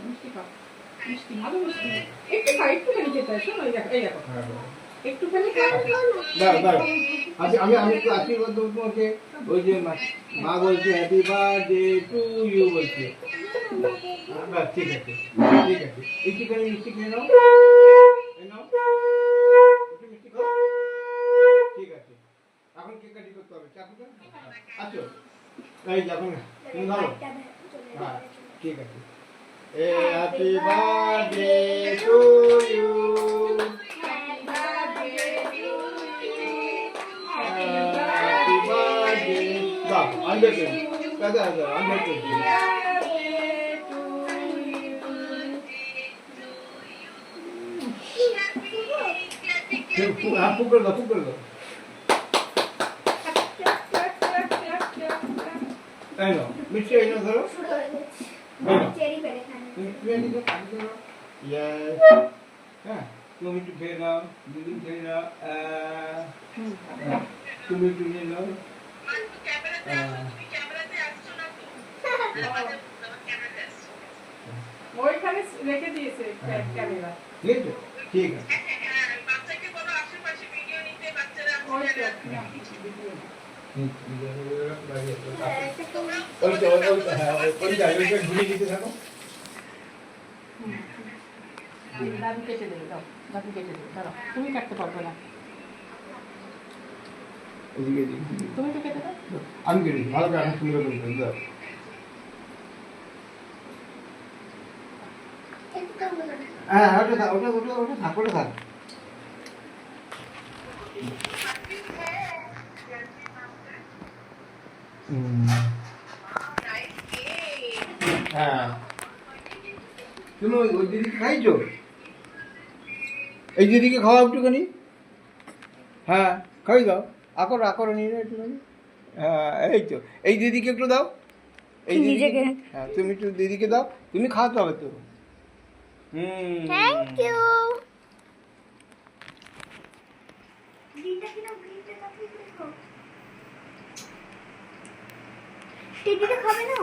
মিষ্টি খাও, মিষ্টি ভালো মিষ্টি। একটু খাও, একটুখানি খেতে হয়। শোনো, এই দেখো, এই দেখো, একটুখানি খাও। আমি একটু আশীর্বাদ দেবো তোমাকে। ওই যে মা বলছে হ্যাপি বার্থডে টু ইউ বলছে। বাস ঠিক আছে, ঠিক আছে। একটুখানি মিষ্টি খেয়ে নাও, এই নাও, একটু মিষ্টি খাও। ঠিক আছে, এখন কেক কাটি করতে হবে। চাকুটা আচ্ছা, এই যখন তুমি ধরো। হ্যাঁ ঠিক আছে। Happy birthday to you, happy birthday. বাহ, আন্ডার দাদা দাদা আন্ডার আপু করে দাও, করে দাও। তাই না মিষ্টি এই না ধরো, হ্যাঁ তুমি একটু খেয়ে নাও, দিদি খেয়ে নাও, তুমি একটু নিয়ে নাও। ওইখানে রেখে দিয়েছে ক্যামেরা। ঠিক আছে, ঠিক আছে। দাদু কেটে দেবে, দাও, দাদু কেটে দেবে, দাঁড়াও, তুমি কাটতে পারবে না। তুমি তো কেটে দাও। আমি কেটে ভালো করে আমি সুন্দর করে দাও। হ্যাঁ ওটা থাক, ওটা ওটা ওটা থাক, ওটা থাক। হ্যাঁ তুমি ওই দিদিকে খাইছো? এই দিদিকে খাওয়া একটুখানি। হ্যাঁ খাই দাও, আকর আকর নিয়ে নাও একটুখানি। হ্যাঁ এই তো, এই দিদিকে একটু দাও। এই দিদিকে, হ্যাঁ তুমি একটু দিদিকে দাও, তুমি খাওয়াতে হবে তো। Thank you. টিটিটা খাবে না?